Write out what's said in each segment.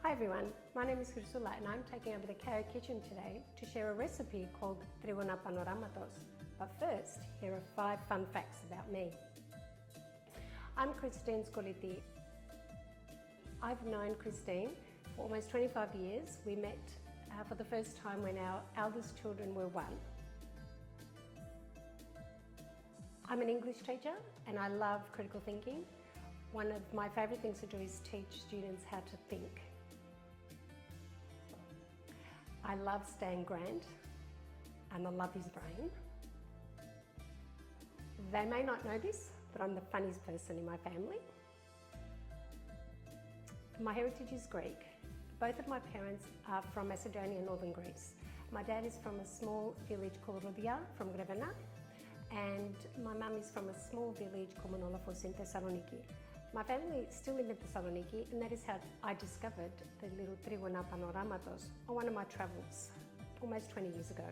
Hi everyone, my name is Krisoula and I'm taking over the Kara kitchen today to share a recipe called Trigona Panoramatos. But first, here are 5 fun facts about me. I'm Christine's kolliti. I've known Christine for almost 25 years. We met for the first time when our eldest children were 1. I'm an English teacher and I love critical thinking. One of my favourite things to do is teach students how to think. I love Stan Grant and I love his brain. They may not know this, but I'm the funniest person in my family. My heritage is Greek. Both of my parents are from Macedonia, northern Greece. My dad is from a small village called Rhodia from Grevena, and my mum is from a small village called Monolophos in Thessaloniki. My family still live in Thessaloniki, and that is how I discovered the little Trigona Panoramatos on one of my travels almost 20 years ago.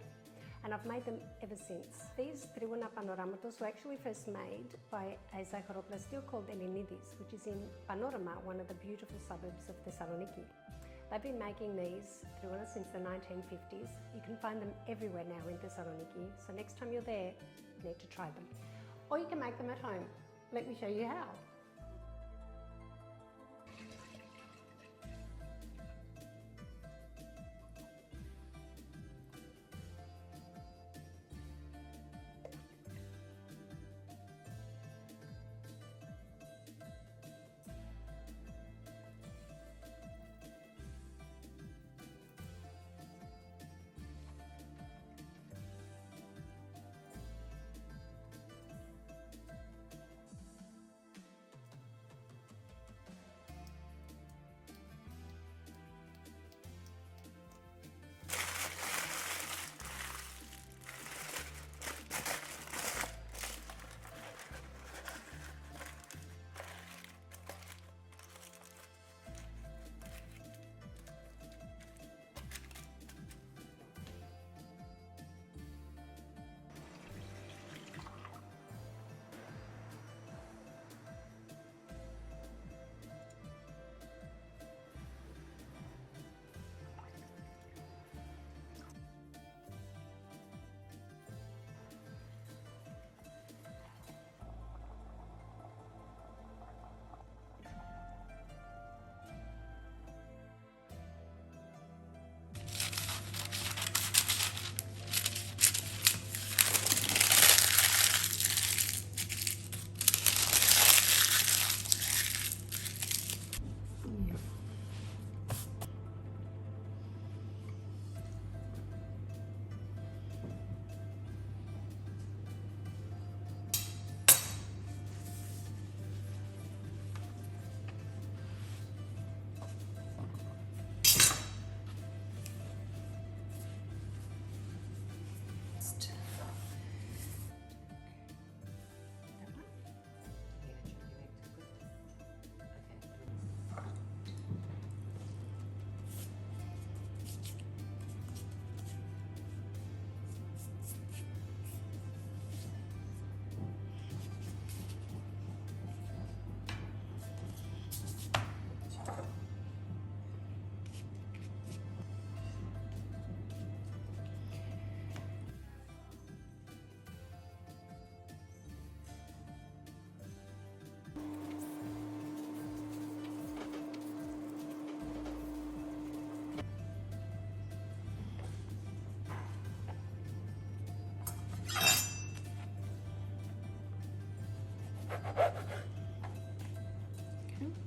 And I've made them ever since. These Trigona Panoramatos were actually first made by a zaharoplasteio called Elenidis, which is in Panorama, one of the beautiful suburbs of Thessaloniki. They've been making these Trigona since the 1950s. You can find them everywhere now in Thessaloniki, so next time you're there, you need to try them. Or you can make them at home. Let me show you how.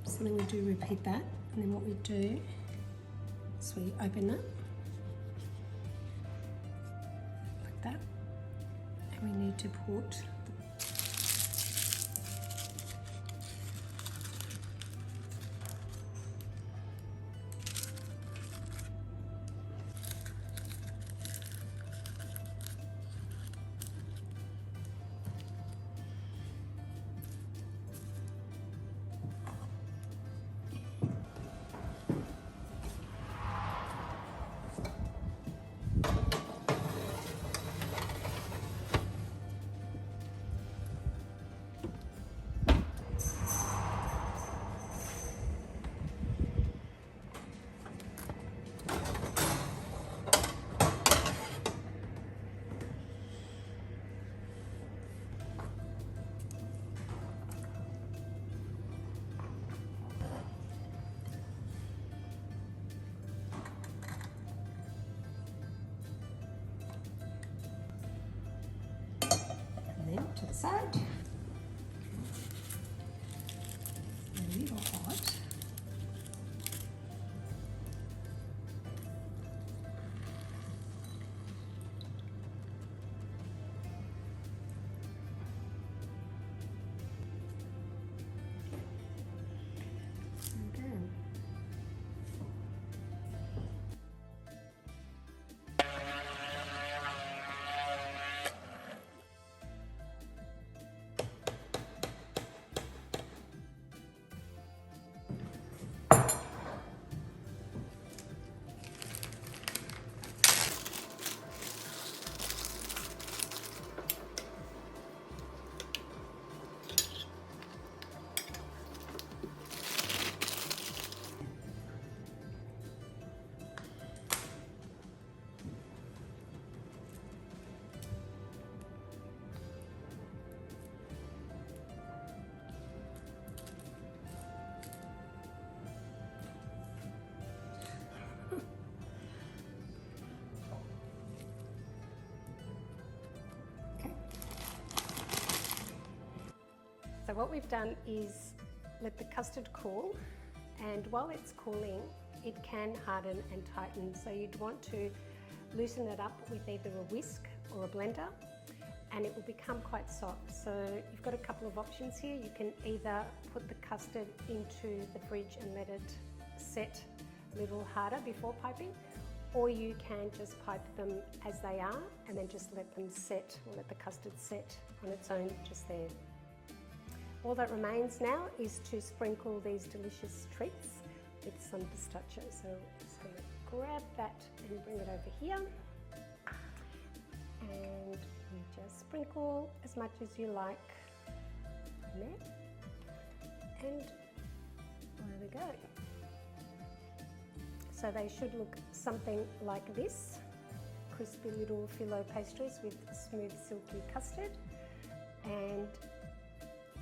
So then we do repeat that, and then what we do is we open it like that, and we need to put side. A little hot. So what we've done is let the custard cool, and while it's cooling it can harden and tighten, so you'd want to loosen it up with either a whisk or a blender and it will become quite soft. So you've got a couple of options here. You can either put the custard into the fridge and let it set a little harder before piping, or you can just pipe them as they are and then just let them set, or let the custard set on its own just there. All that remains now is to sprinkle these delicious treats with some pistachio. So just going to grab that and bring it over here. And you just sprinkle as much as you like in there. And there we go. So they should look something like this. Crispy little phyllo pastries with smooth silky custard. And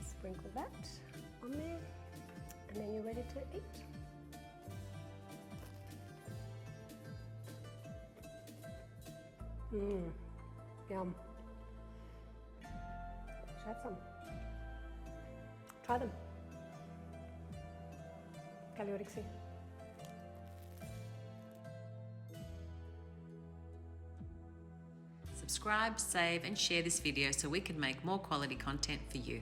sprinkle that on there, and then you're ready to eat. Yum. Let's have some. Try them. Orexi. Subscribe, save and share this video so we can make more quality content for you.